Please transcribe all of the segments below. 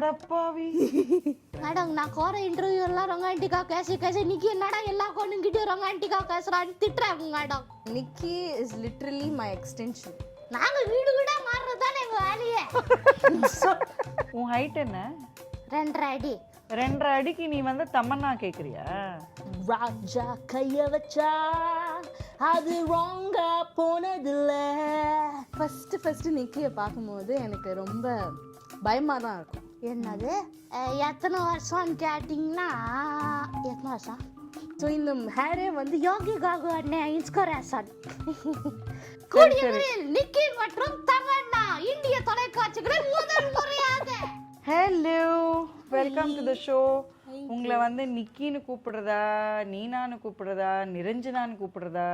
அடப்பாவி. மேடம் நான் கோர இன்டர்வியூ எல்லாம் ரொமான்டிக்கா கேச நிக்கி என்னடா எல்லா பொண்ணுங்கிட்ட ரொமான்டிக்கா பேசுறான்னு திட்டுறாங்க madam. Nikki is literally my extension. நாங்க வீடு வீடா மாறுறது தானே எங்க வேலையே. உன் ஹைட் என்ன? 2.5 அடி. 2.5 அடிக்கு நீ வந்து தமன்னா கேக்குறியா? ராஜா கைய வச்சா அது ராங்கா போனதில்ல. ஃபர்ஸ்ட் நிக்கிய பார்க்கும்போது எனக்கு ரொம்ப பயமா தான் இருக்கும். என்னது எத்தனை வருஷம்னு கேட்டிங்கன்னா எத்தனை வருஷம்? ஸோ இந்த ஹேரே வந்து யோகி காகு அண்ணன் இன்ஸ்பிரேஷன். கூடியவரில் நிக்கி மற்றும் தமன்னா இந்திய தொலைக்காட்சிகளில் முதல் முறையாக. Hello, welcome to the show. உங்களை வந்து நிக்கின்னு கூப்பிடுறதா, நீனான்னு கூப்பிடுறதா, நிரஞ்சனான்னு கூப்பிடுறதா,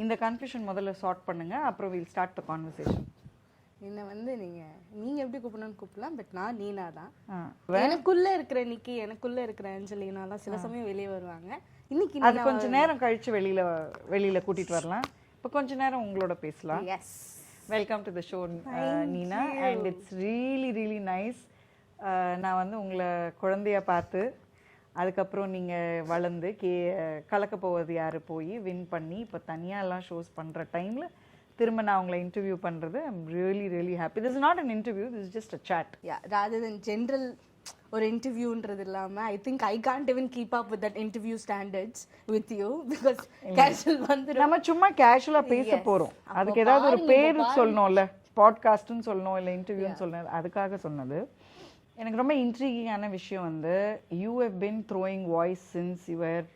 இந்த கன்ஃபியூஷன் முதல்ல சார்ட் பண்ணுங்க. அப்புறம் வில் ஸ்டார்ட் தி கான்வர்சேஷன். என்னை வந்து நீங்க எப்படி கூப்பிடணும்னு கூப்பிடலாம், பட் நான் நீனா தான். எனக்குள்ள இருக்கிற நிக்கி, எனக்குள்ள இருக்கிற அஞ்சலினாலாம் சில சமயம் வெளியே வருவாங்க. இன்னைக்கு அது கொஞ்ச நேரம் கழிச்சு வெளியில கூட்டிட்டு வரலாம். இப்போ கொஞ்ச நேரம் உங்களோட பேசலாம். Yes, welcome to the show Neena. And it's really really nice. நான் வந்து உங்களை குழந்தையா பார்த்து அதுக்கப்புறம் நீங்கள் வளர்ந்து கலக்க போவது யார் போய் வின் பண்ணி இப்போ தனியாக எல்லாம் ஷோஸ் பண்ணுற டைமில் திரும்ப நான் உங்களை இன்டர்வியூ பண்ணுறது I'm really really happy. This is not an interview, this is just a chat. Yeah, rather than general ஒரு இன்டர்வியூன்றது இல்லாமல் I think I can't even keep up with that interview standards with you. Because casual வந்து நம்ம சும்மா கேஷுவலாக பேச போகிறோம். அதுக்கு ஏதாவது ஒரு பேர் சொல்லணும்ல, பாட்காஸ்ட்னு சொல்லணும் இல்லை இன்டர்வியூன்னு சொல்லணும், அதுக்காக சொன்னது. எனக்கு ரொம்ப இன்ட்ரீகிங்கான விஷயம் வந்து you have been throwing voice since you were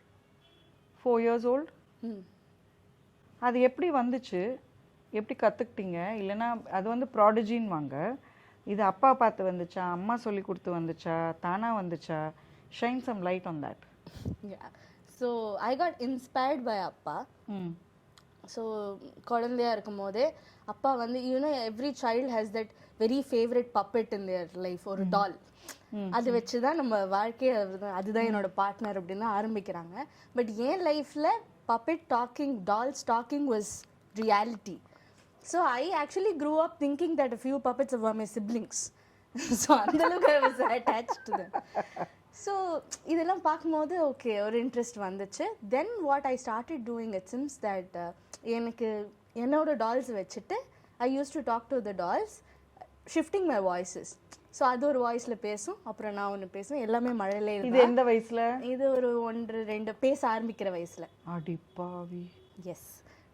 4 years old. அது எப்படி வந்துச்சு, எப்படி கற்றுக்கிட்டீங்க? இல்லைன்னா அது வந்து ப்ராடஜின்னு வாங்க, இது அப்பா பார்த்து வந்துச்சா, அம்மா சொல்லி கொடுத்து வந்துச்சா, தானா வந்துச்சா? Shine some light on that. So I got inspired by அப்பா. ஸோ குழந்தையா இருக்கும் போதே அப்பா வந்து you know every child has that very favourite puppet in their life, ஒரு டால். அது வச்சு தான் நம்ம வாழ்க்கையை அதுதான் என்னோட பார்ட்னர் அப்படின்னு தான் ஆரம்பிக்கிறாங்க. பட் என் லைஃப்பில் puppet talking, dolls talking was reality. So I actually grew up thinking that a few puppets were my siblings. So அந்தளவுக்கு I was attached to them. So இதெல்லாம் பார்க்கும்போது ஓகே ஒரு இன்ட்ரெஸ்ட் வந்துச்சு. Then what I started doing it seems that எனக்கு என்னோட dolls வச்சுட்டு I use to talk to the dolls, shifting my voices. So அது ஒரு வாய்ஸில் பேசும், அப்புறம் நான் ஒன்று பேசுவேன். எல்லாமே மழையில. இது எந்த வயசுல? இது ஒரு 1-2 பேச ஆரம்பிக்கிற வயசுல. அடிப்பாவி. எஸ்.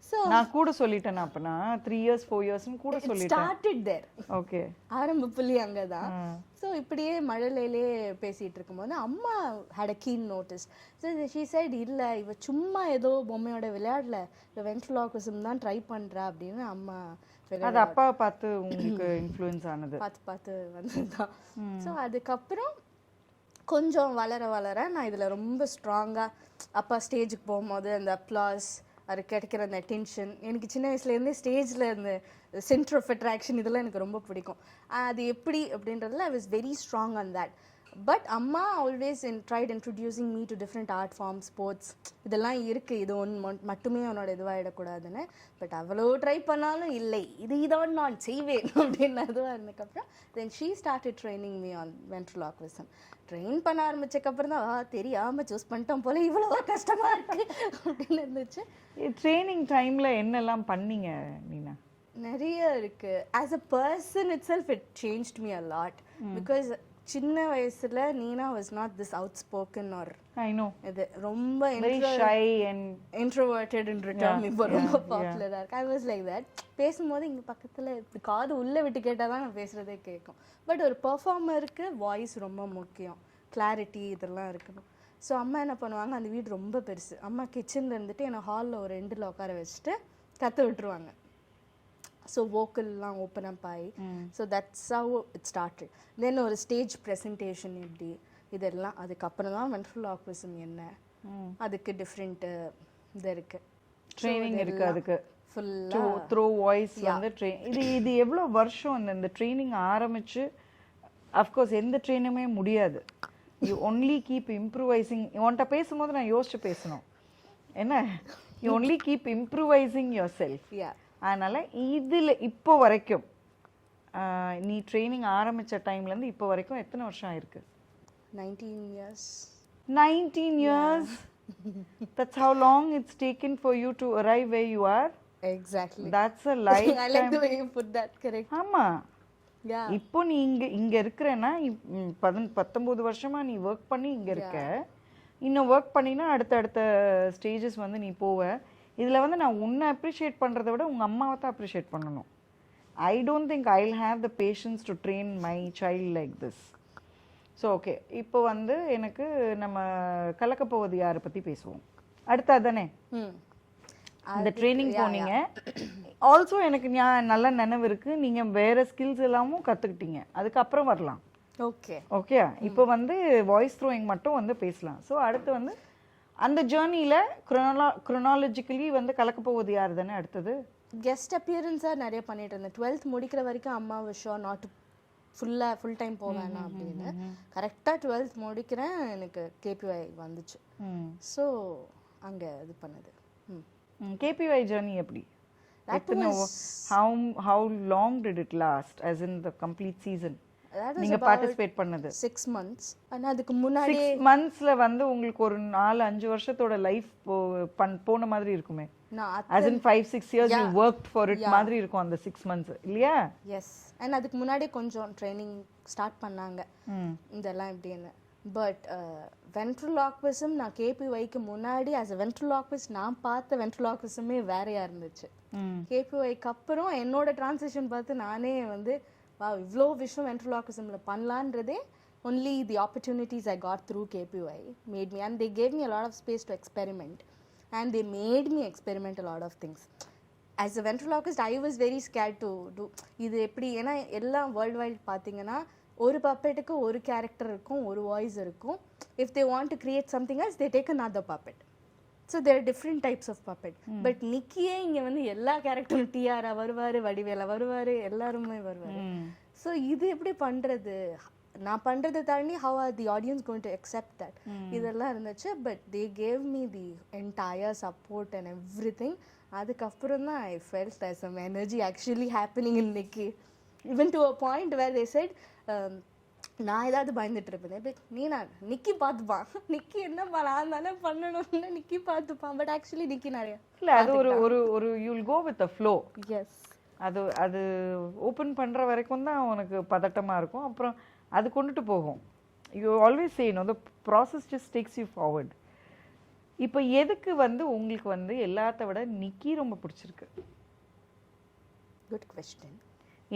ஸோ நான் கூட சொல்லிட்டேன். அப்பனா 3 years 4 years கூட சொல்லிட்டேன். ஸ்டார்டட் தேர். ஓகே, ஆரம்ப புள்ளி அங்கே தான். ஸோ இப்படியே மழையிலே பேசிகிட்டு இருக்கும்போது அம்மா had a keen notice. So she said இல்லை இவ சும்மா ஏதோ பொம்மையோட விளையாடல, இவ வென்ட்ரலாக்விசம் தான் ட்ரை பண்ணுறா அப்படின்னு அம்மா அது அப்பாவை பார்த்து உங்களுக்கு இன்ஃப்ளூயன்ஸ் ஆனது, பார்த்து வந்தது தான். ஸோ அதுக்கப்புறம் கொஞ்சம் வளர நான் இதில் ரொம்ப ஸ்ட்ராங்காக அப்பா ஸ்டேஜுக்கு போகும்போது அந்த அப்ளாஸ், அது கிடைக்கிற அந்த அட்டென்ஷன், எனக்கு சின்ன வயசுலேருந்தே ஸ்டேஜில் இந்த சென்டர் ஆஃப் அட்ராக்ஷன் இதெல்லாம் எனக்கு ரொம்ப பிடிக்கும். அது எப்படி அப்படின்றதுல I was very strong on that. But அம்மா always tried introducing me to different art form, sports, இதெல்லாம் இருக்குது, இது ஒன்று மட்டுமே அவனோட இதுவாகிடக்கூடாதுன்னு. பட் அவ்வளோ ட்ரை பண்ணாலும் இல்லை, இதான் நான் செய்வேன் அப்படின்னு அதுவாக இருந்ததுக்கப்புறம் then she started training me on ventriloquism. Train பண்ண ஆரம்பிச்சக்கப்புறம் தான் தெரியாமல் சூஸ் பண்ணிட்டோம் போல, இவ்வளோ கஷ்டமாக இருக்குது அப்படின்னு இருந்துச்சு. ட்ரைனிங் டைமில் என்னெல்லாம் பண்ணீங்க நீனா? நிறைய இருக்குது. As a person it self it changed me a lot. Because சின்ன வயசுல நீனா was not this out spoken R I know, இது ரொம்ப shy and introverted in return. இப்போ ரொம்ப பாப்புலராக இருக்கு. I was like that. பேசும்போது இங்கே பக்கத்தில் இப்படி காது உள்ளே விட்டு கேட்டால் தான் நான் பேசுகிறதே கேட்கும். பட் ஒரு பெர்ஃபார்மருக்கு வாய்ஸ் ரொம்ப முக்கியம், கிளாரிட்டி இதெல்லாம் இருக்கணும். ஸோ அம்மா என்ன பண்ணுவாங்க, அந்த வீடு ரொம்ப பெருசு, அம்மா கிச்சனில் இருந்துட்டு என்னை ஹாலில் ஒரு எண்டில் உட்கார வச்சுட்டு கற்று விட்டுருவாங்க. ஸோ வோக்கல்லாம் ஓப்பன் அப் ஆகி, so that's how it started. Then ஒரு ஸ்டேஜ் ப்ரெசன்டேஷன் எப்படி இதெல்லாம், அதுக்கப்புறம் தான் வென்ட்ரலாக்விசம் என்ன, அதுக்கு டிஃப்ரெண்ட் இது இருக்குது, ட்ரைனிங் இருக்குது, அதுக்கு ஃபுல்லாக த்ரோ வாய்ஸ் வந்து இது எவ்வளோ வருஷம் இந்த ட்ரைனிங் ஆரம்பிச்சு? அஃப்கோர்ஸ் எந்த ட்ரெயினுமே முடியாது, யூ ஒன்லி கீப் இம்ப்ரூவைசிங். உன்கிட்ட பேசும்போது நான் யோசிச்சு பேசணும் என்ன, you only keep improvising your self. அதனால் இதில் இப்போ வரைக்கும் நீ ட்ரைனிங் ஆரம்பிச்ச டைம்லேருந்து இப்போ வரைக்கும் எத்தனை வருஷம் ஆயிருக்கு? 19 years. 19 years. That's how long it's taken for you to arrive where you are. Exactly. That's a life. I like the way you put that. Correct. ஆமா. Yeah. இப்போ நீ இங்க இருக்கிறேன்னா 19 வருஷமா நீ ஒர்க் பண்ணி இங்க இருக்க. இன்னும் ஒர்க் பண்ணினா அடுத்த ஸ்டேஜஸ் வந்து நீ போவ. இதுல வந்து நான் உன்னை அப்ரிஷியேட் பண்றதை விட உங்க அம்மாவை தான் அப்ரிஷியேட் பண்ணணும். I don't think I'll have the patience to train my child like this. So okay, இப்போ வந்து எனக்கு நம்ம கலக்க போவது யாரை பற்றி பேசுவோம். அடுத்தது தானே இந்த ட்ரைனிங் போனீங்க. ஆல்சோ எனக்கு நல்ல நினைவு இருக்குது, நீங்கள் வேறு ஸ்கில்ஸ் எல்லாமும் கற்றுக்கிட்டீங்க. அதுக்கப்புறம் வரலாம். ஓகே ஓகே, இப்போ வந்து வாய்ஸ் த்ரோயிங் மட்டும் வந்து பேசலாம். ஸோ அடுத்து வந்து அந்த ஜேர்னியில் குரோனாலஜிக்கலி வந்து கலக்க போவது யார் தானே அடுத்தது? கெஸ்ட் அப்பியரன்ஸாக நிறைய பண்ணிட்டு இருந்தேன். 12th முடிக்கிற வரைக்கும் அம்மா விஷயம் நாட் ஃபுல் டைம் போவேனா அப்படின்னு. கரெக்டாக 12th முடிக்கிறேன், எனக்கு கேபிஒய் வந்துச்சு. ஸோ அங்கே இது பண்ணது. கேபிஒய் ஜர்னி எப்படி? how long did it last, as in the complete season? நீங்க பார்ட்டிசிபேட் பண்ணது 6 months. ஆனா அதுக்கு முன்னாடி 6 monthsல வந்து உங்களுக்கு ஒரு 4-5 வருஷத்தோட லைஃப் போன மாதிரி இருக்குமே. as in 5-6 years you worked for it மாதிரி இருக்கும் அந்த 6 months இல்லையா? எஸ். அண்ட் அதுக்கு முன்னாடி கொஞ்சம் ட்ரைனிங் ஸ்டார்ட் பண்ணாங்க இதெல்லாம் எப்படின்னு. பட் வென்ட்ரலாக்விசம் நான் கேபிஒய்க்கு முன்னாடி ஆஸ் அ வென்ட்ரலாக்விஸ்ட் நான் பார்த்த வென்ட்ரலாக்விசமே வேறையா இருந்துச்சு. கேபிஒய்க்கு அப்புறம் என்னோட டிரான்சிஷன் பார்த்து நானே வந்து இவ்வளோ விஷயம் வென்ட்ரலாக்விசம்ல பண்ணலான்றதே only the opportunities I got through KPY made me, and they gave me a lot of space to experiment, and they made me experiment a lot of things. As a ventriloquist I was very scared to do இது எப்படி, ஏன்னா எல்லாம் world wide பார்த்தீங்கன்னா ஒரு பப்பெட்டுக்கு ஒரு character இருக்கும், ஒரு voice இருக்கும். if they want to create something else they take another puppet. So there are different types of puppet. But நிக்கியே இங்க வந்து எல்லா கேரக்டரும் டிஆரா வருவாரு, வடிவேலா வருவாரு, எல்லாருமே வருவாரு. ஸோ இது எப்படி பண்றது, நான் பண்றதை தாண்டி how are the audience going to accept that, இதெல்லாம் இருந்துச்சு. But they gave me the entire support and everything. அதுக்கப்புறம் தான் I felt there's some energy actually happening in Nikki, even to a point where they said நான் ஏதாவது பயந்துட்டு இருப்பேன், நான் நிக்கி பார்த்துப்பான், நிக்கி என்னப்பா நான் தானே பண்ணணும்னு நிக்கி பார்த்துப்பான். பட் ஆக்சுவலி நிக்கி நிறைய இல்லை, அது ஒரு you'll go with the flow. Yes. அது ஓப்பன் பண்ணுற வரைக்கும் தான் உனக்கு பதட்டமாக இருக்கும், அப்புறம் அது கொண்டுட்டு போகும். You always say the process just takes you forward. இப்போ எதுக்கு வந்து உங்களுக்கு வந்து எல்லாத்த விட நிக்கி ரொம்ப பிடிச்சிருக்கு? Good question.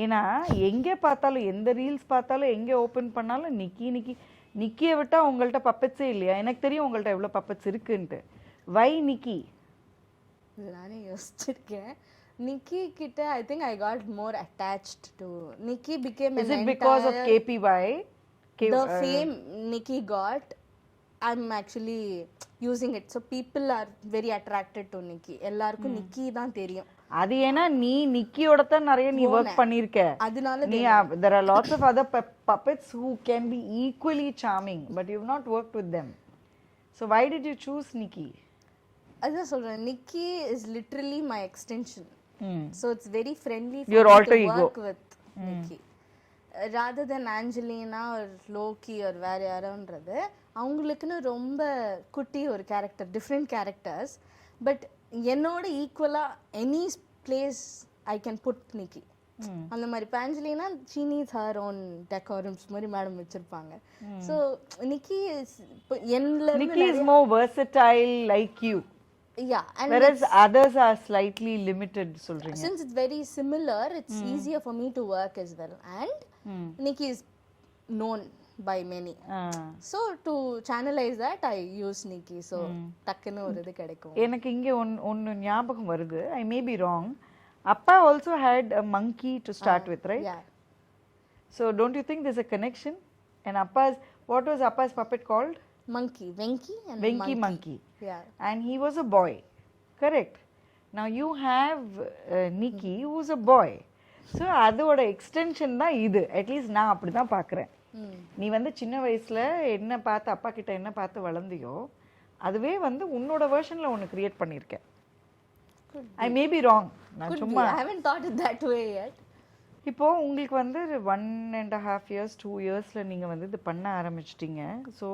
ஏன்னா எங்கே பார்த்தாலும் எந்த ரீல்ஸ் பார்த்தாலும் எங்கே ஓப்பன் பண்ணாலும் நிக்கியை விட்டால் உங்கள்கிட்ட பப்பட்ஸே இல்லையா? எனக்கு தெரியும் உங்கள்கிட்ட எவ்வளோ பப்பட்ஸ் இருக்குன்ட்டு. வை நிக்கி? நானே யோசிச்சிருக்கேன். Nikki கிட்ட I think I got more attached to Nikki became Is it because of KPY? The fame Nikki got, I'm actually using it, so people are very attracted to Nikki. எல்லாருக்கும் நிக்கி தான் தெரியும். அது ஏன்னா நீ நிக்கியோட தான் நிறைய நீ ஒர்க் பண்ணிருக்க, அதனால நீ there are lots of other puppets who can be equally charming but you've not worked with them. So why did you choose Nikki? அதான் சொல்றேன், Nikki is literally my extension. So it's very friendly for your me alter to ego. work with Nikki. Rather than Angelina or Loki or வேற யாரோன்றது, அவங்களுக்குன்னு ரொம்ப குட்டி ஒரு character, different characters. But என்னோட ஈக்குவலாக any place I can put Nikki. அந்த மாதிரி பேஞ்சலினா she needs her own decorums மாதிரி மேடம் வச்சிருப்பாங்க. So Nikki is more versatile like you. Yeah, and whereas others are slightly limited சொல்றீங்க. Since it's very similar, it's easier for me to work as well, and Nikki is known by many. So to channelize that I use Nikki. So டக்குன்னு ஒரு இது கிடைக்கும். எனக்கு இங்க ஒன்னு ஞாபகம் வருது, I may be wrong. Appa also had a monkey to start with, right? Yeah. So don't you think there's a connection? And what was Appa's puppet called? Monkey, Venki and Venki monkey. Yeah. And he was a boy, correct? Now you have Nikki who is a boy. So அதோட extension தான் இது. At least நான் அப்படி தான் பார்க்குறேன். நீ வந்து சின்ன வயசுல என்ன பார்த்து அப்பா கிட்ட என்ன பார்த்து வளர்ந்தியோ அதுவே வந்து உன்னோட வெர்ஷன்ல ஒன்று கிரியேட் பண்ணியிருக்கேன். I may be wrong. நான் சும்மா I haven't thought it that way yet. இப்போது உங்களுக்கு வந்து 1.5 years 2 yearsல நீங்கள் வந்து இது பண்ண ஆரம்பிச்சிட்டிங்க. So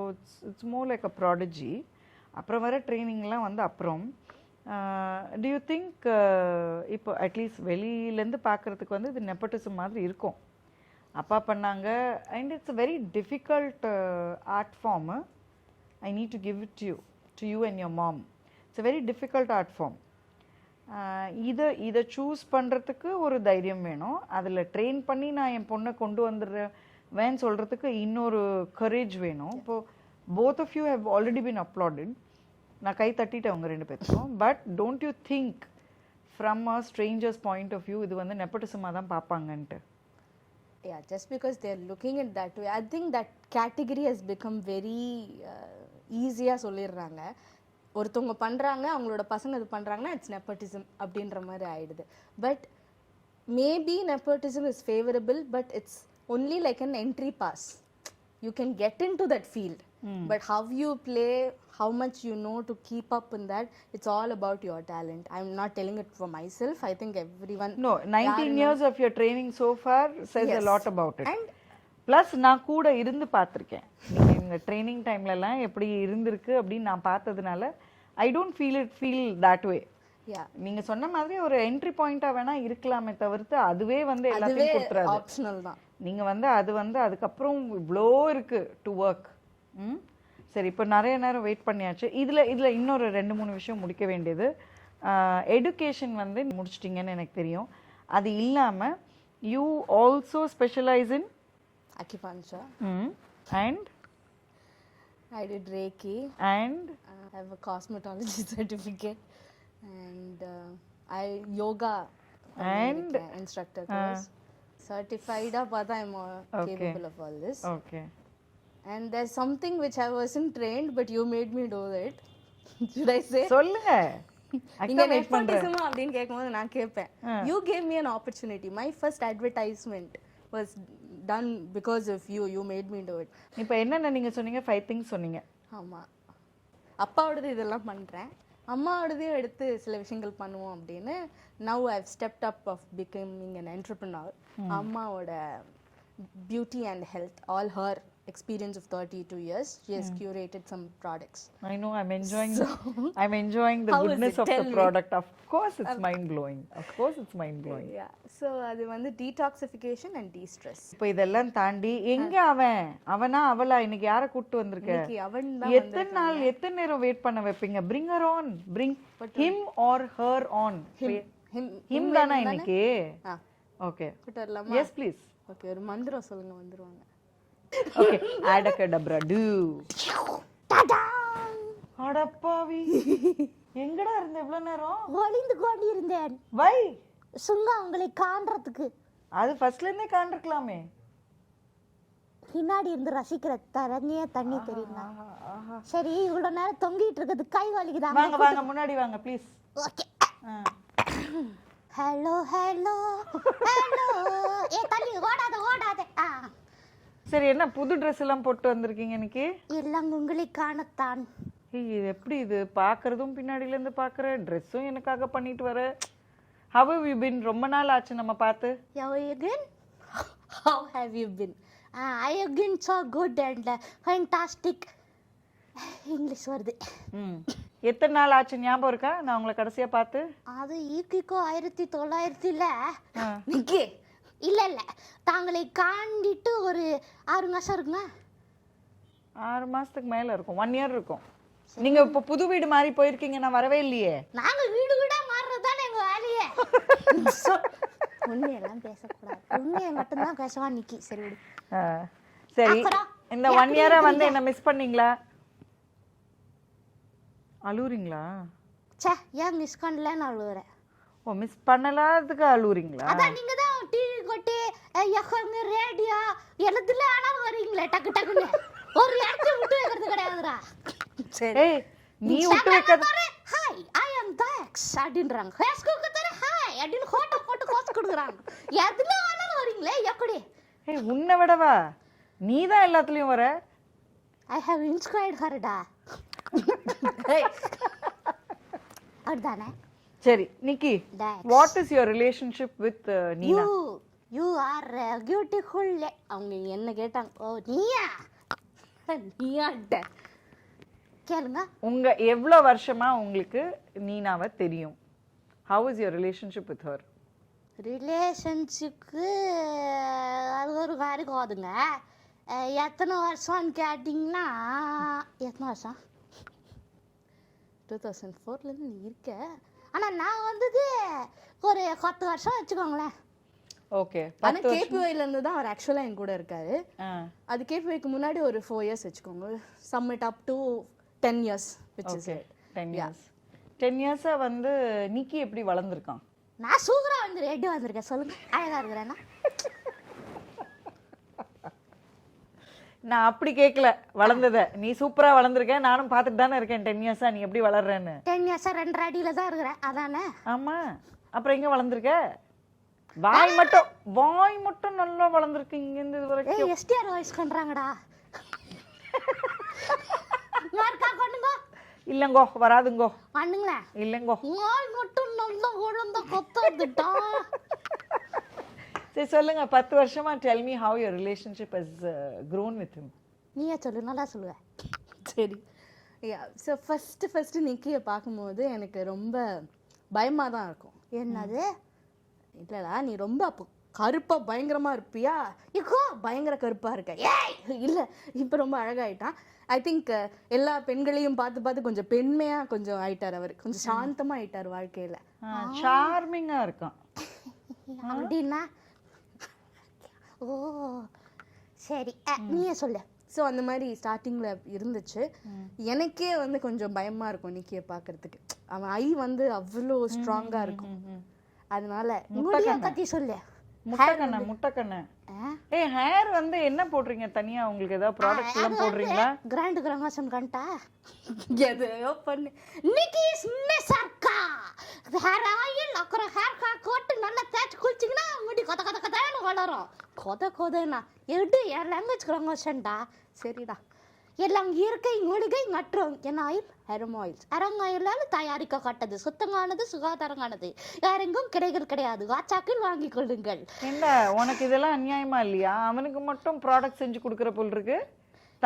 it's more like a prodigy. அப்புறம் வர ட்ரைனிங்லாம் வந்து அப்புறம் டு யூ திங்க் இப்போ அட்லீஸ்ட் வெளியிலேருந்து பார்க்குறதுக்கு வந்து இது நெப்போட்டிசம் மாதிரி இருக்கும். அப்பா பண்ணாங்க and it's very difficult art form. I need to give it to you and your mom. It's a very difficult art form. இதை சூஸ் பண்ணுறதுக்கு ஒரு தைரியம் வேணும். அதில் ட்ரெயின் பண்ணி நான் என் பொண்ணை கொண்டு வந்துடுறேன் சொல்கிறதுக்கு இன்னொரு கரேஜ் வேணும். இப்போது both of you have already been applauded. நான் கை தட்டிட்டேன் உங்கள் 2 பேருக்கும். But don't you think from a stranger's point of view இது வந்து நெப்போட்டிசமாக தான் பார்ப்பாங்கன்ட்டு? Yeah, just because they're looking at that way, I think that category has become very easier சொல்லிடுறாங்க. ஒருத்தவங்க பண்ணுறாங்க, அவங்களோட பசங்க இது பண்ணுறாங்கன்னா இட்ஸ் நெப்போட்டிசம் அப்படின்ற மாதிரி ஆயிடுது. But maybe nepotism is favourable, but it's only like an entry pass. You can get in to that field, but how you play, how much you know to keep up in that, it's all about your talent. I'm not telling it for myself. I think everyone. No, 19 years of your training so far says a lot about it. And plus நான் கூட இருந்து பார்த்துருக்கேன். நீங்கள் எங்கள் training டைம்லலாம் எப்படி இருந்திருக்கு அப்படின்னு நான் பார்த்ததுனால I don't feel that way. நீங்கள் சொன்ன மாதிரி ஒரு என்ட்ரி பாயிண்ட்டாக வேணால் இருக்கலாமே தவிர்த்து அதுவே வந்து எல்லாத்தையும் கொடுத்துறாது. ஆப்ஷனல் தான். நீங்கள் வந்து அதுக்கப்புறம் இவ்வளோ இருக்குது டு ஒர்க். சரி, இப்போ நிறைய நேரம் வெயிட் பண்ணியாச்சு. இதில் இன்னொரு 2-3 விஷயம் முடிக்க வேண்டியது. எடுகேஷன் வந்து முடிச்சிட்டிங்கன்னு எனக்கு தெரியும். அது இல்லாமல் you also specialise in acupuncture. And I did Reiki. And I have a cosmetology certificate. And I yoga and instructor course. Certified up, but I'm capable of all this. Okay. And there's something which I wasn't trained, but you made me do it. Should I say? சொல்லுங்க. நீங்க nepotism அப்படின்னு கேட்கும்போது நான் கேட்பேன். You gave me an opportunity. My first advertisement was done because of you. You made me do it. இப்போ என்னென்ன நீங்க சொன்னீங்க? 5 things சொன்னீங்க. ஆமா. அப்பாவோடது இதெல்லாம் பண்றேன், அம்மாவோடதையும் எடுத்து சில விஷயங்கள் பண்ணுவோம் அப்படின்னு. Now I've stepped up of becoming an entrepreneur. அம்மாவோட beauty and health, all her experience of 32 years, she has curated some products. I know, I'm enjoying the goodness of the product. Of course it's mind blowing. Yeah, so அது வந்து detoxification and de-stress. இப்போ இதெல்லாம் தாண்டி எங்க அவனா அவளா இன்னைக்கு யாரை கூட்டி வந்திருக்க? இன்னைக்கு அவன் தான். எத்தனை நேரம் வெயிட் பண்ண வைப்பீங்க? bring her on, bring him or her on. him தானா இன்னைக்கு? Okay, கூட்டறலாமா? yes please. Okay, ஒரு மந்திரம் சொல்லுங்க, வந்துருவாங்க. Okay, abracadabra do. டாடா! அடப்பாவி, எங்கடா இருந்த இவ்வளவு நேரம்? ஒளிந்து கொண்டு இருந்தேன். Why? சுங்கா உங்களை காண்றதுக்கு. அது ஃபர்ஸ்ட்ல இருந்தே காண்றக்கலாமே. பின்னாடி இருந்து ரசிக்கிற தரங்கிய தண்ணி தெரியுமா? சரி, இவ்வளவு நேரம் தொங்கிட்டு இருக்குது, கை வலிக்குதா? வாங்க முன்னாடி வாங்க please. Okay. Hello hello hello. தள்ளி ஓடாத. சரி, என்ன புது ட்ரெஸ் எல்லாம் போட்டு வந்திருக்கீங்க இன்னைக்கு? எல்லாம் உங்களை காணத்தான். இது எப்படி இது பார்க்கறதும் பின்னாடில இருந்து பார்க்கற, ட்ரெஸ்ஸும் எனக்காக பண்ணிட்டு வர. How have you been? ரொம்ப நாள் ஆச்சு நம்ம பார்த்து. How have you been? I have been so good and fantastic. English வருது. எத்தனை நாள் ஆச்சு ஞாபகம் இருக்கா நான் உங்களை கடைசியா பார்த்து? அது ஈக்கிக்கோ 1900 நிக்கி இல்ல தாங்களை காண்டிட்டு ஒரு 6 மாசம் இருக்குங்க. 6 மாசத்துக்கு மேல இருக்கும், 1 year இருக்கும். நீங்க இப்ப புது வீடு மாறி போயிருக்கீங்க, நான் வரவே இல்லையே. நாங்க வீடு வீடா மாறுறதுதானே எங்க வேலையே. உண்மையெல்லாம் பேசக்கூடாது, உண்மையை மட்டும்தான் பேசுவா நிக்கி. சரி விடு. சரி, இந்த 1 year வந்து என்ன மிஸ் பண்ணீங்களா? அழுவுறீங்களா? சே, ஏன் மிஸ் பண்ணலன்னு அழுவுறேன். ஓ, மிஸ் பண்ணலாதுக்கு அழுவுறீங்களா? அதான் நீங்க தான் டிவி கொட்டி எஃப்எம் ரேடியோ எல்லாத்துல ஆனாலும் வரீங்களே டக்கு டக்குன்னு. ஒரு இடத்துல விட்டு வைக்கிறது கிடையாதுடா. சரி, ஏய் நீ விட்டு வைக்கிறது. ஹாய், ஐ அம் தாக்ஸ் அப்படின்றாங்க. ஃபேஸ்புக்கு தர ஹாய் அப்படின்னு போட்டோ போட்டு கோஸ் கொடுக்குறாங்க. எதுல ஆனாலும் வரீங்களே எப்படி? ஏய், உன்னை விடவா நீ தான் எல்லாத்துலயும் வர. ஐ ஹேவ் இன்ஸ்பயர்ட் ஹர்டா. அதுதானே. சரி Nikki, what is your relationship with Nina? You are beautiful. அவங்க என்ன கேட்டாங்க, ஓ நீயா நீயாட்ட கேளுங்க. உங்க எவ்வளோ வருஷமா உங்களுக்கு நீனாவை தெரியும்? How is your relationship with her? ரிலேஷன்ஷிப்க்கு அது ஒரு காரியம் ஆகுதுங்க. எத்தனை வருஷம்னு கேட்டிங்கன்னா, எத்தனை வருஷம்? 2004 நீ இருக்க. ஆனால் நான் வந்தது ஒரு 10 வருஷம் வச்சுக்கோங்களேன். ஓகே. ஆனா கேபிஒய்ல இருந்து தான் அவர் ஆக்சுவலா என் கூட இருக்காரு. அது கேபிஒய்க்கு முன்னாடி ஒரு 4 இயர்ஸ் வச்சுக்கோங்க. Sum it up to 10 years which is it. 10 years. 10 இயர்ஸா வந்து நிக்கி எப்படி வளர்ந்துருக்கான்? நான் சூப்பரா வந்து ரெடி வந்திருக்கேன். சொல்லுங்க, அழகா இருக்கிறேன்னா? நான் அப்படி கேட்கல வளர்ந்தத. நீ சூப்பரா வளர்ந்துருக்க, நானும் பார்த்துட்டு தானே இருக்கேன் 10 இயர்ஸா நீ எப்படி வளர்றேன்னு. 10 இயர்ஸா 2 அடியில தான் இருக்கிறேன், அதானே? ஆமா, அப்புறம் எங்க வளர்ந்துருக்க? வாய் மட்டும் நல்லா வளர்ந்துருக்கு இங்க இருந்து இது வரைக்கும். ஏய் எஸ்டிஆர் வாய்ஸ் பண்றாங்கடா. மார்க்கா கொண்டுங்க. இல்லங்கோ, வராதுங்கோ. பண்ணுங்களே. இல்லங்கோ. வாய் மட்டும் நல்லா குழந்த கொத்ததுடா. சரி சொல்லுங்க, 10 வருஷமா tell me how your relationship has grown with him. நீயே சொல்லு, நல்லா சொல்லுவ. சரி. ஸோ ஃபர்ஸ்ட் நிக்கியை பார்க்கும்போது எனக்கு ரொம்ப பயமாக தான் இருக்கும். என்னது? இல்லடா நீ ரொம்ப அப்போ கருப்பா பயங்கரமா இருப்பியா, இப்போ பயங்கர கருப்பா இருக்க. இல்ல இப்போ ரொம்ப அழகாயிட்டான். ஐ திங்க் எல்லா பெண்களையும் பார்த்து கொஞ்சம் பெண்மையா கொஞ்சம் ஆயிட்டார். அவர் கொஞ்சம் சாந்தமா ஆயிட்டார் வாழ்க்கையில. சார்மிங்கா இருக்கான் அப்படின்னா. ஓ சரி, நீயே சொல்லு. ஸோ அந்த மாதிரி ஸ்டார்டிங்ல இருந்துச்சு. எனக்கே வந்து கொஞ்சம் பயமா இருக்கும் நிக்கிய பாக்குறதுக்கு. அவன் ஐ வந்து அவ்வளோ ஸ்ட்ராங்கா இருக்கும். அதனால முடிய பத்தி சொல்லு. முட்டைக்கண்ண. ஏய் ஹேர் வந்து என்ன போடுறீங்க தனியா? உங்களுக்கு ஏதாவது ப்ராடக்ட் எல்லாம் போடுறீங்களா? கிராண்ட் கிராமசன் கண்டா எதையோ பண்ணு. நிக்கி ஸ்மெசர்க்கா ஹேர் ஆயில் அப்புறம் ஹேர் கோட் நல்லா தேய்ச்சி குளிச்சிங்கன்னா முடி கொத கொத கொதன்னு வளரும். கொதனா எடு என் லாங்குவேஜ் கிராமசன்டா. சரிடா. எல்லாம் இயற்கை மூலிகை மற்றும் என்ன ஆயில்? அரங்காயிலால் தயாரிக்கப்பட்டது, சுத்தமானது, சுகாதாரமானது, யாரெங்கும் கிடைகள் கிடையாது, வாட்சாக்கில் வாங்கிக் கொள்ளுங்கள். என்ன உனக்கு இதெல்லாம் அநியாயமா இல்லையா? அவனுக்கு மட்டும் ப்ராடக்ட் செஞ்சு கொடுக்கற போல் இருக்கு,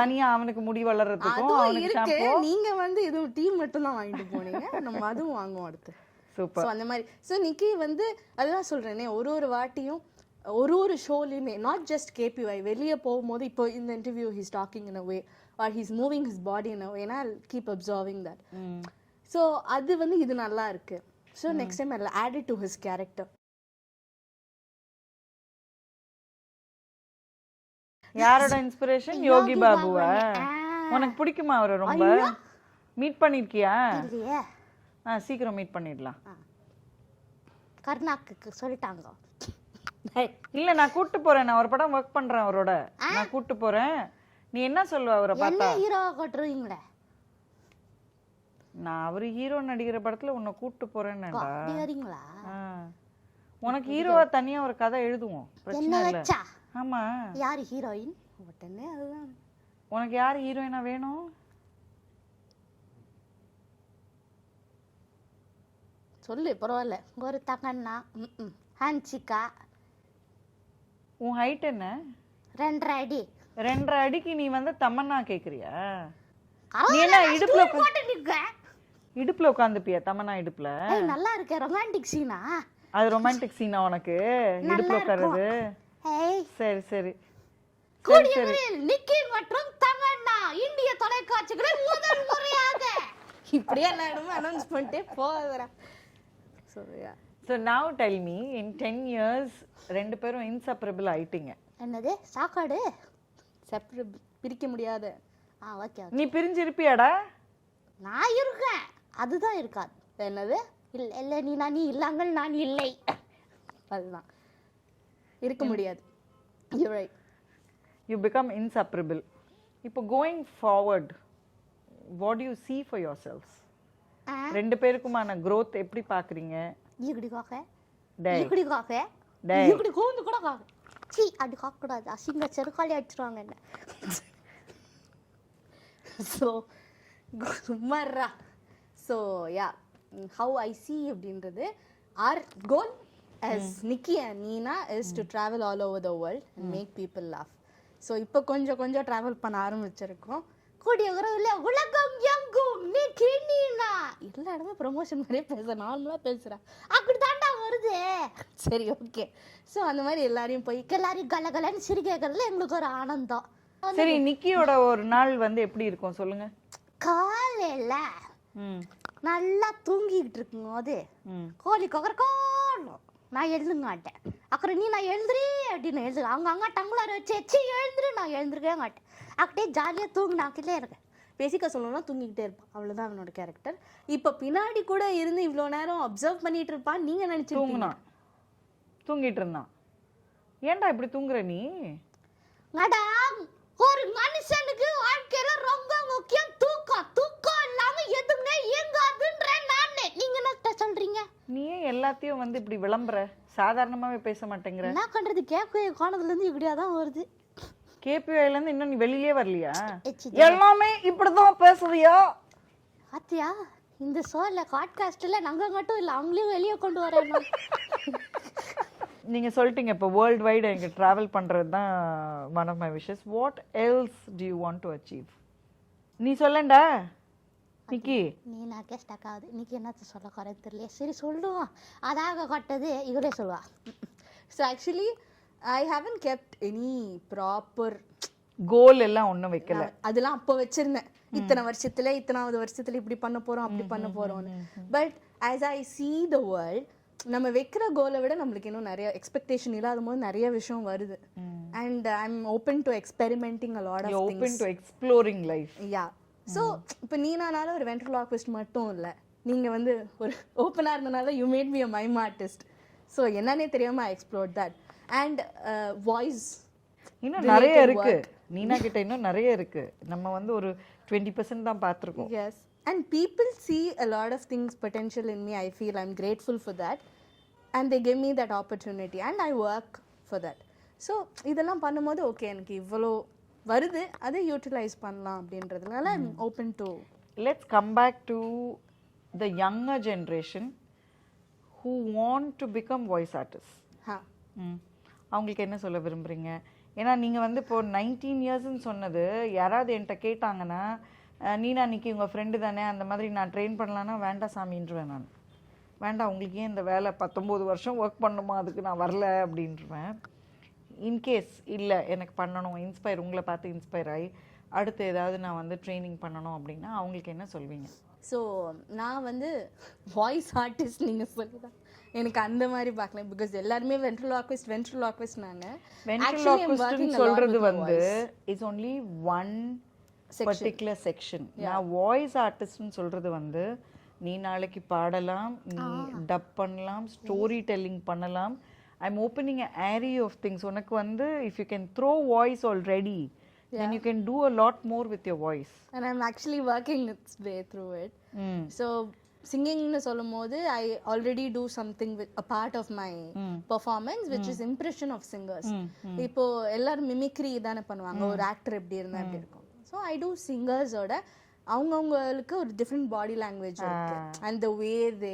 தனியா அவனுக்கு முடி வளர்றதுக்கும் அவனுக்கு ஷாம்பு. நீங்க வந்து இது டீம் மட்டும் தான் வாங்கிட்டு போனீங்க, நம்ம அதுவும் வாங்குவோம் அடுத்து. சூப்பர். அந்த மாதிரி. ஸோ நிக்கி வந்து அதுதான் சொல்றேனே, ஒரு வாட்டியும் ஒரு ஷோலையுமே நாட் ஜஸ்ட் கேபிஒய் வெளியே போகும்போது, இப்போ இந்த interview he's talking in a way or he's moving his body in a way, and I'll keep observing that. So அது வந்து இது நல்லா இருக்கு. So next time I'll add it to his character. யாரோட இன்ஸ்பிரேஷன்? யோகி பாபுவா? உனக்கு பிடிக்குமா அவரை ரொம்ப? மீட் பண்ணிருக்கியா? இல்லையே. சீக்கிரம் மீட் பண்ணிடலாம். கர்நாக்கு சொல்லிட்டாங்க. இல்ல நான் கூட்டு போறேன், நான் ஒரு படம் ஒர்க் பண்றேன் அவரோட, நான் கூட்டு போறேன். நீ என்ன சொல்லுவ அவரை பார்த்தா? என்ன ஹீரோவா கொட்டுறீங்களே? நான் அவரு ஹீரோ நடிக்கிற படத்துல உன்னை கூட்டு போறேன்னுடா. வரீங்களா? உனக்கு ஹீரோவா தனியா ஒரு கதை எழுதுவோம், பிரச்சனை இல்ல. ஆமா. யார் ஹீரோயின்? உடனே அதுதான். உனக்கு யார் ஹீரோயினா வேணும்? சொல்லு, பரவாயில்ல. ஒரு தகண்ணா, ஹன்சிகா. உன் ஹைட் என்ன? 2.5 அடி. 2.5 அடிக்கு நீ வந்து தமன்னா கேக்குறியா? நீ என்ன இடுப்புல உட்காந்துப்பியா? தமன்னா இடுப்புல நல்லா இருக்கு. ரொமான்டிக் சீனா அது? ரொமான்டிக் சீனா உனக்கு இடுப்புல உட்காருது? சரி சரி. நிக்கி மற்றும் தமன்னா இந்திய தொலைக்காட்சிகளில் முதல் முறையாக இப்படியே எல்லா இடமும் அனௌன்ஸ் பண்ணிட்டே போறா. So now tell me, in 10 years ரெண்டு பேரும் இன்செப்பரபிள் ஆயிட்டீங்க. என்னது சாக்காடு? செப்பரபிள், பிரிக்க முடியாத. ஓகே. நீ பிரிஞ்சிருப்பியாடா? நான் இருக்கேன், அதுதான் இருக்காது. என்னது? இல்ல இல்ல நீ இல்லாங்கள் நான் இல்லை, அதுதான் இருக்க முடியாது. You're right. You become inseparable. இப்போ going forward, what do you see for yourselves? ரெண்டு பேருக்குமான growth எப்படி பாக்குறீங்க? இப்படி காக்க, டேய் இப்படி காக்க, டேய் இப்படி கூந்து கூட காக்க. சீ, அப்படி காக்க கூடாது, அசிங்க செருக்காலி அடிச்சிருவாங்க என்ன. So சும்மாறா. So yeah, how I see அப்படின்றது, our goal as Nikki and Nina is to travel all over the world and make people laugh. So இப்போ கொஞ்சம் travel பண்ண ஆரம்பிச்சிருக்கோம். கூடிய உறவுல உலகம் எங்கும் நிக்கி நீனா எல்லா இடமே ப்ரொமோஷன் மாதிரியே பேச நார்மலாக பேசுகிறேன் அப்படிதான்டா வருது. சரி ஓகே. ஸோ அந்த மாதிரி எல்லாரையும் போய் எல்லாரையும் கலகலன்னு சிரிக்கிறதுல எங்களுக்கு ஒரு ஆனந்தம். சரி, நிக்கியோட ஒரு நாள் வந்து எப்படி இருக்கும் சொல்லுங்க. காலையில நல்லா தூங்கிக்கிட்டு இருக்கும் போது கோழி கொக்கரக்கோணும் நான் எழுதுங்க மாட்டேன். அப்புறம் நீ நான் எழுதுறே அப்படின்னு எழுது அவங்க அங்கே டங்குளார வச்சு எழுந்துரு நான் எழுந்திருக்கவே மாட்டேன். அப்படியே ஜாலியாக தூங்கினாக்கிட்டே இருக்கேன். பேசிக்க சொல்லணும்னா தூங்கிக்கிட்டே இருப்பான். அவ்வளோதான் அவனோட கேரக்டர். இப்போ பின்னாடி கூட இருந்து இவ்வளோ நேரம் அப்சர்வ் பண்ணிட்டு இருப்பான். நீங்கள் நினச்சி தூங்கிட்டு இருந்தான். ஏன்டா இப்படி தூங்குற நீ? மேடம், ஒரு மனுஷனுக்கு வாழ்க்கையில ரொம்ப முக்கியம் தூக்கம். தூக்கம் இல்லாம எதுவுமே இயங்காதுன்ற நானே. நீங்க என்ன சொல்றீங்க? நீ எல்லாத்தையும் வந்து இப்படி விளம்பர சாதாரணமாவே பேச மாட்டேங்கிற. என்ன பண்றது? கேப்கே கோணத்துல இருந்து இப்படியாதான் வருது. கேபிஐல இருந்து இன்னும் நீ வெளியிலே வரலையா? எல்லாமே இப்படிதான் பேசுறியா? ஆத்தியா இந்த ஷோல பாட்காஸ்ட்ல நாங்க மட்டும் இல்ல அவங்களையும் வெளியே கொண்டு வராங்க. நீங்க சொல்லிட்டீங்க இப்போ வேர்ல்ட் வைடு எனக்கு டிராவல் பண்றது தான் one of my wishes. What else do you want to achieve? நீ சொல்லண்டா நிக்கி. நீ நான் ஸ்டக் ஆகுது. நிக்கி என்னத்த சொல்ல குறைன்னு தெரியல. சரி சொல்லுவான். அதாக கட்டது இவளே சொல்லுவா. So actually I haven't kept any proper goal எல்லாம் ஒன்றும் வைக்கல. அதெல்லாம் அப்போ வச்சிருந்தேன். இத்தனை வருஷத்துல இத்தனாவது வருஷத்துல இப்படி பண்ண போறோம் அப்படி பண்ண போறோம்னு. But as I see the world, நம்ம வைக்கிற கோலை விட நம்மளுக்கு இன்னும் நிறைய எக்ஸ்பெக்டேஷன் இல்லாத போது நிறைய விஷயம் வருது. And I am open to experimenting a lot of things. Open to exploring life. Yeah. So இப்போ நீனால ஒரு வென்ட்ரலாக்விஸ்ட் மட்டும் இல்லை, நீங்கள் வந்து ஒரு ஓப்பனாக இருந்தனால you made me a mime artist. So என்னன்னே தெரியாமல் ஐ எக்ஸ்ப்ளோர் தட். அண்ட் வாய்ஸ் இன்னும் நிறைய இருக்கு. நீனா கிட்ட இன்னும் நிறைய இருக்கு. நம்ம வந்து ஒரு 20% தான் பார்த்துருக்கோம். S. And people see a lot of things potential in me. I feel I'm grateful for that, and they give me that opportunity and I work for that. So இதெல்லாம் பண்ணும்போது ஓகே எனக்கு இவ்வளோ வருது, அதை யூட்டிலைஸ் பண்ணலாம் அப்படின்றதுனால I'm open to. Let's come back to the younger generation who want to become voice artists. அவங்களுக்கு என்ன சொல்ல விரும்புறீங்க? ஏன்னா நீங்கள் வந்து இப்போ 19 இயர்ஸ்ன்னு சொன்னது யாராவது என்கிட்ட கேட்டாங்கன்னா நீனா நிக்கி உங்கள் ஃப்ரெண்டு தானே அந்த மாதிரி நான் ட்ரெயின் பண்ணலான்னா வேண்டாம் சாமின்றுவேன். நான் வேண்டாம், உங்களுக்கு ஏன் இந்த வேலை 19 வருஷம் ஒர்க் பண்ணணுமா, அதுக்கு நான் வரல அப்படின்ட்டுருவேன். இன்கேஸ் இல்லை எனக்கு பண்ணணும், இன்ஸ்பயர் உங்களை பார்த்து இன்ஸ்பயர் ஆகி அடுத்து ஏதாவது நான் வந்து ட்ரைனிங் பண்ணணும் அப்படின்னா அவங்களுக்கு என்ன சொல்வீங்க? ஸோ நான் வந்து வாய்ஸ் ஆர்டிஸ்ட் நீங்கள் சொல்லுதான் எனக்கு அந்த மாதிரி பார்க்கல. பிகாஸ் எல்லாருமே வென்ட்ரலாக்விஸ்ட் நாங்கள் சொல்கிறது வந்து it's only one particular section. நான் வாய்ஸ் ஆர்டிஸ்ட்னு சொல்கிறது வந்து நீ நாளைக்கு பாடலாம், நீ டப் பண்ணலாம், ஸ்டோரி டெல்லிங் பண்ணலாம். ஐ எம் ஓப்பனிங் அ ஏரி ஆஃப் திங்ஸ். உனக்கு வந்து if you can throw voice already then you can do a lot more with your voice. And I'm actually working its way through it. So singing nu sollumbodhu I already do something with a part of my performance which is impression of singers. Ipo ellarum mimicry தான பண்ணுவாங்க. ஒரு actor எப்படி இருந்தா எப்படி இருக்கும். So I do singers oda அவங்கவுங்களுக்கு ஒரு different body language இருக்கு. And the way they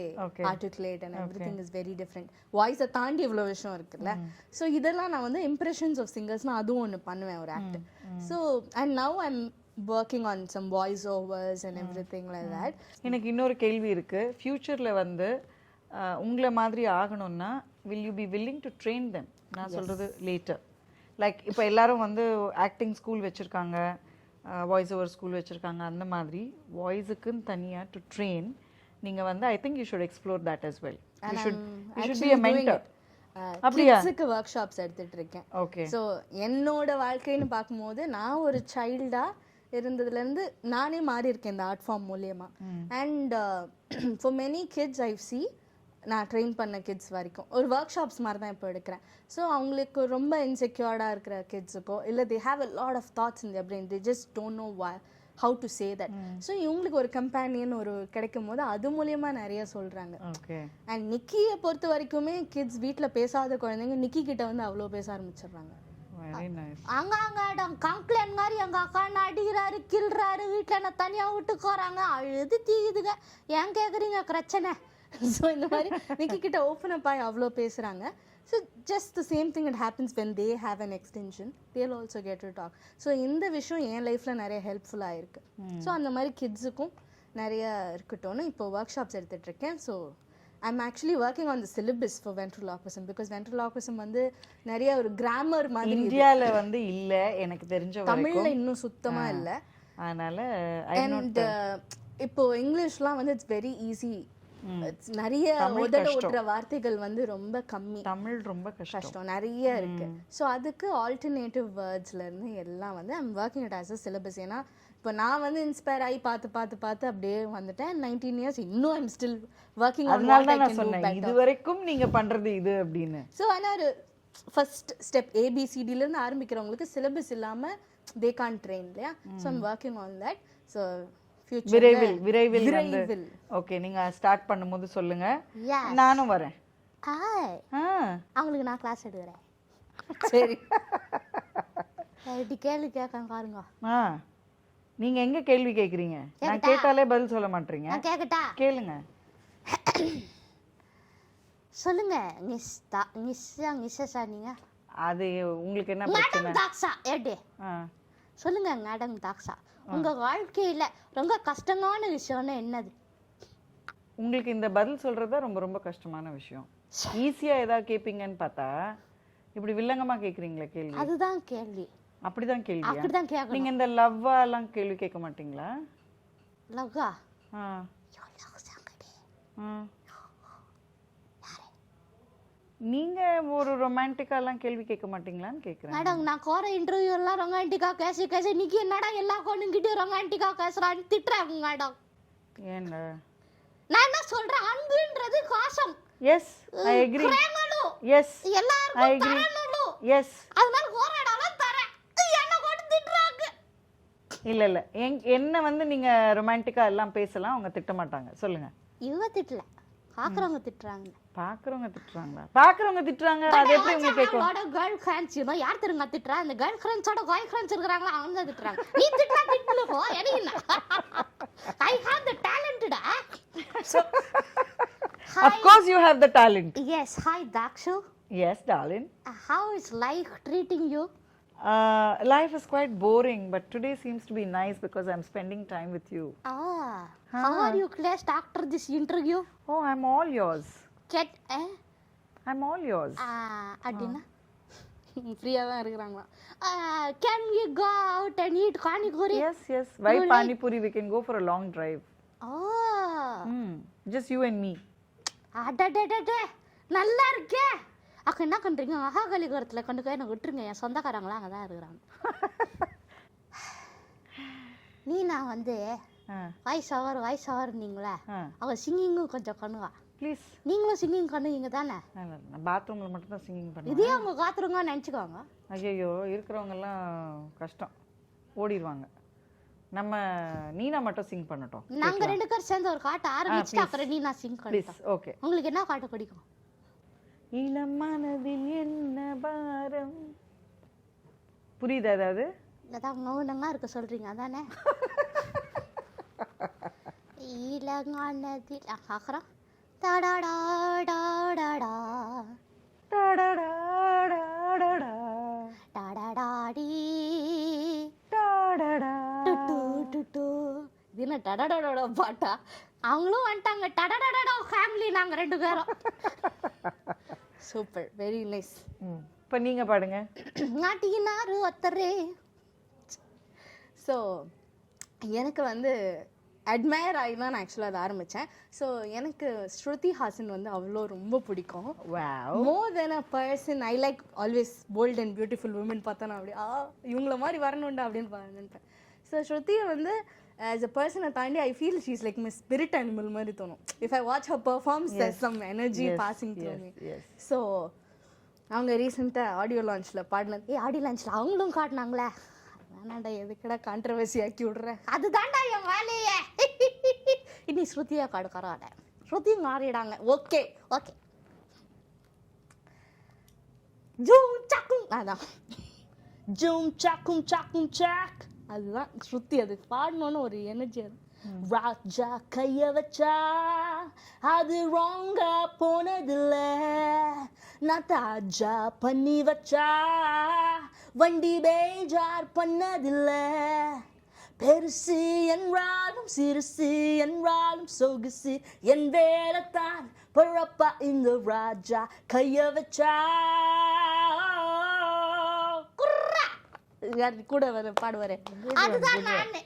articulate and everything is very different. வாய்ஸை தாண்டி இவ்வளோ விஷயம் இருக்குல்ல. ஸோ இதெல்லாம் நான் வந்து இம்ப்ரெஷன்ஸ் ஆஃப் சிங்கர்ஸ்னால் அதுவும் ஒன்று பண்ணுவேன் ஒரு act. So and now I am working on some voice overs and everything like that. எனக்கு இன்னொரு கேள்வி இருக்குது. ஃப்யூச்சரில் வந்து உங்களை மாதிரி ஆகணும்னா will you be willing to train them? நான் சொல்கிறது லேட்டர். லைக் இப்போ எல்லாரும் வந்து ஆக்டிங் ஸ்கூல் வச்சுருக்காங்க, வாய்ஸ் ஓவர் ஸ்கூல் வச்சுருக்காங்க. அந்த மாதிரி வாய்ஸுக்குன்னு தனியாக டு ட்ரெயின் நீங்கள் வந்து I think you should explore that as well. You should be a mentor. அப்படியே கிட்ஸ்க்கு ஒர்க் ஷாப்ஸ் எடுத்துட்டு இருக்கேன். ஓகே. ஸோ என்னோட வாழ்க்கைன்னு பார்க்கும்போது நான் ஒரு சைல்டாக இருந்ததுலேருந்து நானே மாறி இருக்கேன் இந்த ஆர்ட் ஃபார்ம் மூலியமா. And for many kids I C நான் ட்ரெயின் பண்ண கிட்ஸ் வரைக்கும் ஒரு ஒர்க் ஷாப்ஸ் மாதிரி தான் இப்போ எடுக்கிறேன். ஸோ அவங்களுக்கு ரொம்ப இன்செக்யூர்டாக இருக்கிற கிட்ஸுக்கோ இல்லை they have a lot of thoughts in their brain, they just don't know how to say that. So இவங்களுக்கு ஒரு கம்பேனியன் ஒரு கிடைக்கும் போது அது மூலயமா நிறைய சொல்கிறாங்க. அண்ட் நிக்கியை பொறுத்த வரைக்குமே கிட்ஸ் வீட்டில் பேசாத குழந்தைங்க நிக்கி கிட்ட வந்து அவ்வளோ பேச ஆரம்பிச்சிடுறாங்க. அங்க கம்ப்ளைண்ட் மாதிரி எங்க அக்கா அடிக்கிறாரு கிள்றாரு, வீட்டில் என்ன தனியாக விட்டுக்கு வராங்க, அழுது தீக்குதுங்க. ஏன் கேட்குறீங்க பிரச்சனை? ஸோ இந்த மாதிரி நிக்கி கிட்ட ஓப்பன் அப் ஆகி அவ்வளோ பேசுகிறாங்க. So just the same thing it happens when they have an extension they'll also get to talk. So இந்த விஷயம் என் லைஃப்பில் நிறைய ஹெல்ப்ஃபுல்லாக இருக்குது. ஸோ அந்த மாதிரி கிட்ஸுக்கும் நிறைய இருக்கட்டும்னு இப்போ ஒர்க் ஷாப்ஸ் எடுத்துகிட்ருக்கேன். So I'm actually working on the syllabus for ventriloquism because ventriloquism வந்து நிறைய ஒரு கிராமர் மாதிரி இந்தியால வந்து இல்ல எனக்கு தெரிஞ்ச வரைக்கும் தமிழ்ல இன்னும் சுத்தமா இல்ல. அதனால அண்ட் இப்போ இங்கிலீஷ்லாம் வந்து இட்ஸ் வெரி ஈஸி. நிறைய உதட ஓட்டுற வார்த்தைகள் வந்து ரொம்ப கம்மி. தமிழ் ரொம்ப கஷ்டம் நிறைய இருக்கு. ஸோ அதுக்கு ஆல்டர்னேட்டிவ் வேர்ட்ஸ்ல இருந்து எல்லாம் வந்து I'm working it as a syllabus. ஏன்னா இப்போ நான் வந்து இன்ஸ்பயர் ஆகி பார்த்து அப்படியே வந்துட்டேன். 19 years இன்னும் I'm still working on what I can to better. இது வரைக்கும் நீங்க பண்றது இது அப்படின்னு. ஸோ ஆனால் ஒரு ஃபர்ஸ்ட் ஸ்டெப் ஏபிசிடிலேருந்து ஆரம்பிக்கிறவங்களுக்கு சிலபஸ் இல்லாமல் தே கான் ட்ரெயின் இல்லையா. So I'm working on that. So விரைவில் ஓகே நீங்க ஸ்டார்ட் பண்ணும்போது சொல்லுங்க, நானும் வரேன். அவங்களுக்கு நான் கிளாஸ் எடுக்கிறேன். சரி இப்படி கேள்வி கேட்க பாருங்க. நீங்க எங்க கேள்வி கேக்குறீங்க? நான் கேட்டாலே பதில் சொல்ல மாட்டீங்க. நான் கேக்கட்டா? கேளுங்க. சொல்லுங்க நிஸ்ஸா நீங்க. அது உங்களுக்கு என்ன பிரச்சனை? மேடம் தாக்ஸா ஏடி சொல்லுங்க. மேடம் தாக்ஸா உங்க வாழ்க்கையில ரொம்ப கஷ்டமான விஷயம்னா என்னது? உங்களுக்கு இந்த பதில் சொல்றதா ரொம்ப ரொம்ப கஷ்டமான விஷயம். ஈஸியா ஏதாவது கேப்பீங்கன்னு பார்த்தா இப்படி வில்லங்கமா கேக்குறீங்களா கேள்வி? அதுதான் கேள்வி. அப்படிதான் கேள்வி. அப்படிதான் கேட்கணும். நீங்க இந்த லவ்வா எல்லாம் கேள்வி கேட்க மாட்டீங்களா? லவ்வா நீங்க ஒரு ரொமான்டிக்கா எல்லாம் கேள்வி கேட்க மாட்டீங்களான்னு கேக்குறேன். மேடம் நான் கோர இன்டர்வியூ எல்லாம் ரொமான்டிக்கா கேசி நிக்கி என்னடா எல்லா பொண்ணுங்கிட்ட ரொமான்டிக்கா பேசுறான்னு திட்டுறாங்க மேடம். ஏன்னா நான் என்ன சொல்றேன், அன்புன்றது பாசம். S I agree. எஸ் எல்லாருக்கும் தரணும். எஸ் அதனால கோரடாலாம் தரேன். என்ன போட்டு திட்டுறாங்க. இல்ல என்ன வந்து நீங்க ரொமான்டிக்கா எல்லாம் பேசலாம், அவங்க திட்ட மாட்டாங்க. சொல்லுங்க. இவ திட்டல, பாக்குறவங்க திட்டுறாங்க. பாக்குறவங்க திட்டுறாங்களா? பாக்குறவங்க திட்டுறாங்க, அது எப்படி உங்களுக்கு கேக்கும்? கேர்ள் ஃப்ரெண்ட்ஸ் இவ யார் தெரியுமா திட்டுறா? அந்த கேர்ள் ஃப்ரெண்ட்ஸோட பாய் ஃப்ரெண்ட்ஸ் இருக்காங்களா அவங்க தான் திட்டுறாங்க. நீ திட்டுறா திட்டுல போ. என்ன I have the talent da. Of course you have the talent. Yes, hi Dakshu. Yes darling. How is life treating you? Life is quite boring, but today seems to be nice because I'm spending time with you. How are you placed after this interview? Oh, I'm all yours. I'm all yours. Adina? ஃப்ரீயா தான் இருக்கிறாங்களா? Can we go out and eat Panipuri? Yes. Why Panipuri? We can go for a long drive. Just you and me. அடடடடே நல்லா இருக்கே. அக்கா என்ன பண்றீங்க? மகாகலிபுரத்தில் கொண்டு போய் எனக்கு விட்டுருங்க. என் சொந்தக்காரங்களாம் அங்கே தான் இருக்கிறாங்க. நீ நான் வந்து வாய்ஸ் ஓவர் நீங்களா? அவ சிங்கிங்கும் கொஞ்சம் பண்ணுவா. ப்ளீஸ் நீங்களும் சிங்கிங் பண்ணுவீங்க தானே? நான் பாத்ரூமில் மட்டும் தான் சிங்கிங் பண்ணுவேன். இதே அவங்க காத்துருங்க நினச்சிக்கோங்க. ஐயோ இருக்கிறவங்கெல்லாம் கஷ்டம், ஓடிடுவாங்க. நம்ம நீனா மட்டும் சிங் பண்ணட்டும். நாங்கள் 2 பேரும் சேர்ந்து ஒரு காட்ட ஆரம்பிச்சுட்டு அப்புறம் நீ நான் சிங் பண்ணிட்டோம். ஓகே. உங்களுக்கு என்ன காட்ட பிடிக்கும்? இளம் மனதில் என்ன பாரம். புரியுதா? ஏதாவது அதான் மௌனமா இருக்க சொல்றீங்க அதானே? இளங்கானதில் ஆகிறோம் தடடாடாடாடா டடடாடாடாடா டடடாடி டடடா டுட்டு டுட்டு. இது என்ன டடடாடோட பாட்டா? அவங்களும் வந்துட்டாங்க. டடடாடா ஃபேமிலி நாங்கள் 2 பேரும். Super, very nice. இப்போ நீங்கள் பாடுங்க. நாட்டினாரு ஒத்தரே. ஸோ எனக்கு வந்து அட்மையர் ஆகி தான் நான் ஆக்சுவலாக அதை ஆரம்பித்தேன். ஸோ எனக்கு ஸ்ருதி ஹாசன் வந்து அவ்வளோ ரொம்ப பிடிக்கும். More then a person I like always bold and beautiful woman பார்த்தா நான் அப்படியே இவங்கள மாதிரி வரணுண்டா அப்படின்னு நினைப்பேன். ஸோ ஸ்ருதியை வந்து ஆஸ் அ பர்சனை தாண்டி I feel she is like my spirit animal மாதிரி தோணும். If I watch her performs there some energy passing through me. So அவங்க ரீசெண்டாக ஆடியோ லான்ச்சில் பாடினது. ஆடியோ லான்ச்சில் அவங்களும் காட்டினாங்களே. வேணாண்டா எதுக்கடா கான்ட்ரவர்சி ஆக்கி விடுறேன். அதுதான்டா என் வேலையே. இனி ஸ்ருதியா காடுக்காராட ஸ்ருதி மாறிடாங்க. ஓகே ஜூம் சாக்கும் அதான் ஜூம் சாக்கும் சாக்கும் சாக் அதுதான் ஸ்ருதி. அது பாடணுன்னு ஒரு எனர்ஜி. அது ராஜா கைய வச்சா அது ராங்கா போனதில்ல, நான் தாஜா பண்ணி வச்சா வண்டி பேஜார் பண்ணதில்ல. பெருசு என்றாலும் சிறுசு என்றாலும் சொகுசு என் வேலைத்தான் பொழப்பா இந்த ராஜா கைய வச்சா. கூட வர பாடுவாரு. அதுதான் நானு.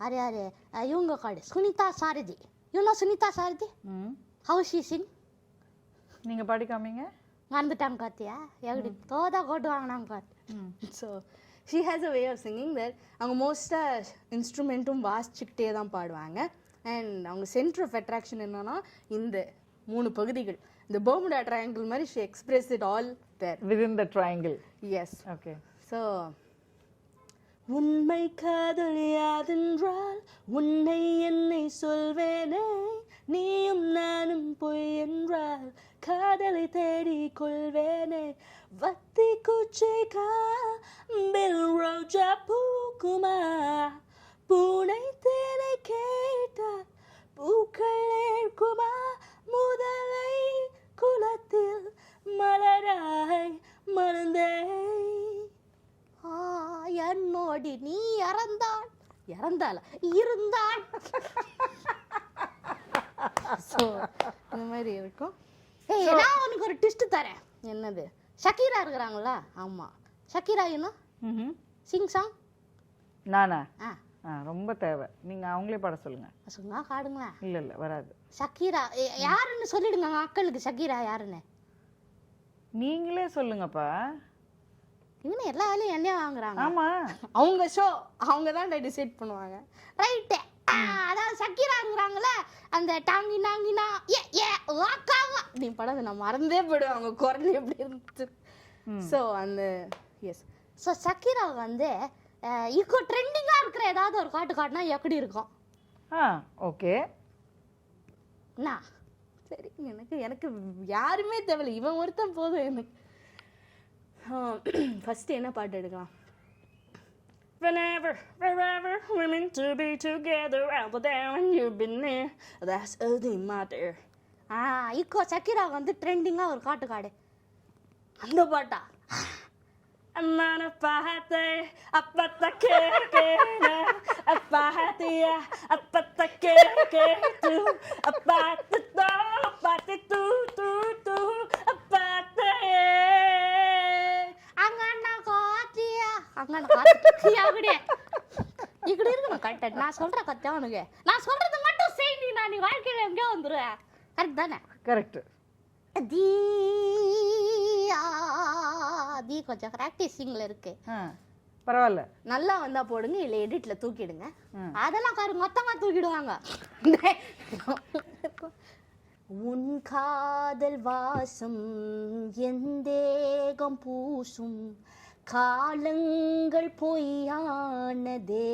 அரே அரே இவங்க காடு Sunitha Sarathy. You know Sunitha Sarathy? How she sing? நீங்க பாடிக்காமீங்க. மறந்துட்டாங்க காத்தியா? எப்படி தோதா கோட்டு வாங்கினாங்க காத்து. So she has a way of singing that அவங்க மோஸ்ட்டாக இன்ஸ்ட்ருமெண்ட்டும் வாசிச்சுக்கிட்டே தான் பாடுவாங்க. அண்ட் அவங்க சென்டர் ஆஃப் அட்ராக்ஷன் என்னன்னா இந்த 3 பகுதிகள். இந்த பெர்முடா ட்ரையாங்கிள் மாதிரி she express it all there within the triangle. Yes. Okay. So உண்மை காதல் யாதென்றால் உன்னை என்னை சொல்வேனே, நீயும் நானும் பொய் என்றால் காதலை தேடி கொள்வேனே. வத்தி குச்சை காம்பில் ரோஜா பூக்குமா, பூனை தேனை கேட்டால் பூக்கள் ஏற்குமா, முதலை குலத்தில் மலராய் மறந்தே. என்னோடி நீ இறந்தாள் இருந்தாள். ஸோ இந்த மாதிரி இருக்கும். ஏய் நான் உனக்கு ஒரு ட்விஸ்ட் தரேன். என்னது? ஷக்கீரா இருக்கிறாங்களா? ஆமாம். Shakira sing song. நானா? ரொம்ப தேவை. நீங்க அவங்களே பாட சொல்லுங்க. சொன்னா காடுங்களா? இல்ல வராது. ஷக்கீரா யாருன்னு சொல்லிடுங்க மக்களுக்கு. ஷக்கீரா யாருன்னு நீங்களே சொல்லுங்கப்பா. இவனு எல்லா வேலையும் என்னையா வாங்குறாங்க. ஆமா, அவங்க ஷோ அவங்க தான் டிசைட் பண்ணுவாங்க. ரைட்டு. அதாவது ஷக்கீராங்கிறாங்களே அந்த டாங்கி நாங்கினா ஏ ஏ வாக்காவா நீ படம் நான் மறந்தே போயிடுவேன் அவங்க குரல் எப்படி இருந்துச்சு. ஸோ அந்த எஸ். ஸோ ஷக்கீரா வந்து இப்போ ட்ரெண்டிங்காக இருக்கிற ஏதாவது ஒரு பாட்டு காட்டினா எப்படி இருக்கும்? ஓகே. என்ன சரி, எனக்கு யாருமே தேவையில்லை, இவன் ஒருத்தன் போதும் எனக்கு. ஃபர்ஸ்ட் என்ன பாட்டு எடுக்கலாம்? Whenever, wherever, we're meant to be together, out there when you've been near, that's all that matter. இப்போ ஷக்கீரா வந்து ட்ரெண்டிங்காக ஒரு காட்டு காடு. அந்த பாட்டா? அம்மான பாத்தே அப்பத்த கேக்கேனா அப்பாத்தியா அப்பத்த கேக்கேது அப்பாத்து தோ அப்பாத்து தூ தூ தூ அப்பாத்தே அங்கண்ணா காத்தியா அங்கண்ணா காத்தியா அப்படியே இப்படி இருக்கணும் கரெக்டாக. நான் சொல்ற கத்தியா உனக்கு நான் சொல்றது மட்டும் செய். நீ வாழ்க்கையில எங்கேயோ வந்துடுவேன். கரெக்ட் தானே? கரெக்ட். தி கொஞ்சம் ப்ராக்டிஸிங்ல இருக்கு. பரவாயில்ல. நல்லா வந்தா போடுங்க, இல்ல எடிட்ல தூக்கிடுங்க. அதெல்லாம் காரு மொத்தமா தூக்கிடுவாங்க. உன் காதல் வாசம் எந்தேகம் பூசும் காலங்கள் பொய்யானதே,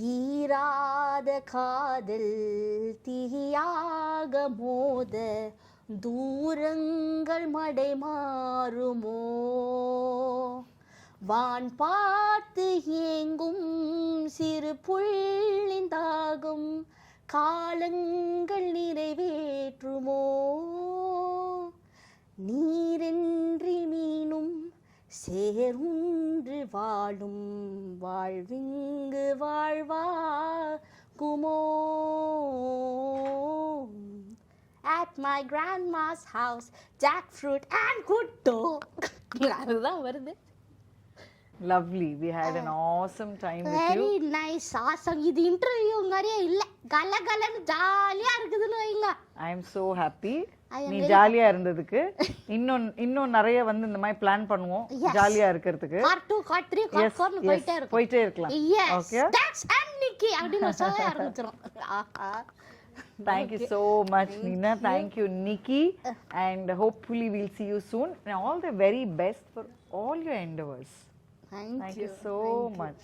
தீராத காதல் தீயாக மோத தூரங்கள் மடை மாறுமோ, வான் பார்த்து ஏங்கும் சிறு புள்ளிந்தாகும் காலங்கள் நிறைவேற்றுமோ, நீரென்றி மீனும் சேருன்று வாழும் வாழ்விங்கு வாழ்வாகுமோ. At my grandma's house, jackfruit and kutto. அதுதான் வருது. Lovely. We had an awesome time with you. Very nice. Awesome. இது இன்டர்வியூ மாதிரியே இல்ல. கலகலன்னு ஜாலியா இருக்குதுன்னு வைங்க. I am so happy. நீ ஜாலியா இருந்ததுக்கு இன்னும் நிறைய வந்து இந்த மாதிரி பிளான் பண்ணுவோம் ஜாலியா இருக்கிறதுக்கு. Part 2, Part 3, Part 4 னு போயிட்டே இருக்கலாம். Okay. That's Aniki அப்படின்னு சொல்ல ஆரம்பிச்சிரோம். Thank you so much, Nina. Thank you, Nikki. And hopefully we'll see you soon. And all the very best for all your endeavors. Thank you so much.